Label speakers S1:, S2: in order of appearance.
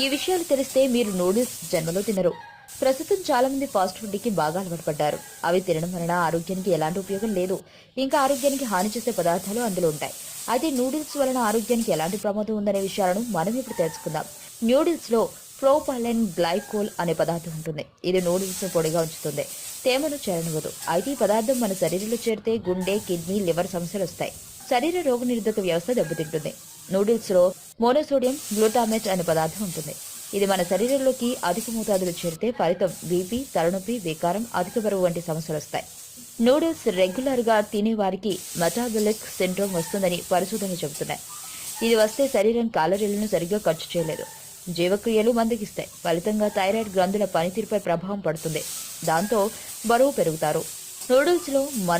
S1: ఈ విషయాలు తెలిస్తే మీరు నూడిల్స్ జన్మలో తినరు. ప్రస్తుతం చాలా మంది ఫాస్ట్ ఫుడ్ కి బాగా అలవాటు పడ్డారు. అవి తినడం వలన ఆరోగ్యానికి ఎలాంటి ఉపయోగం లేదు. ఇంకా ఆరోగ్యానికి హాని చేసే పదార్థాలు అందులో ఉంటాయి. అయితే నూడిల్స్ వలన ఆరోగ్యానికి ఎలాంటి ప్రమాదం ఉందనే విషయాలను మనం ఇప్పుడు తెలుసుకుందాం. నూడిల్స్ లో ప్రోపాలెన్ గ్లైకోల్ అనే పదార్థం ఉంటుంది. ఇది నూడిల్స్ ను పొడిగా ఉంచుతుంది, తేమను చేరనివ్వదు. అయితే ఈ పదార్థం మన శరీరంలో చేరితే గుండె, కిడ్నీ, లివర్ సమస్యలు వస్తాయి. శరీర రోగనిరోధక వ్యవస్థ దెబ్బతింటుంది. నూడిల్స్ లో మోనోసోడియం గ్లూటామేట్ అనే పదార్థం ఉంటుంది. ఇది మన శరీరంలోకి అధిక మోతాదులో చేరితే ఫలితం బీపీ, తలనొప్పి, వికారం, అధిక బరువు వంటి సమస్యలు వస్తాయి. నూడిల్స్ రెగ్యులర్ గా తినే వారికి మెటాబలిక్ సిండ్రోమ్ వస్తుందని పరిశోధనలు చెబుతున్నాయి. ఇది వస్తే శరీరం క్యాలరీలను సరిగ్గా ఖర్చు చేయలేదు, జీవక్రియలు మందగిస్తాయి. ఫలితంగా థైరాయిడ్ గ్రంథుల పనితీరుపై ప్రభావం పడుతుంది. దాంతో బరువు పెరుగుతారు. నూడిల్స్ లో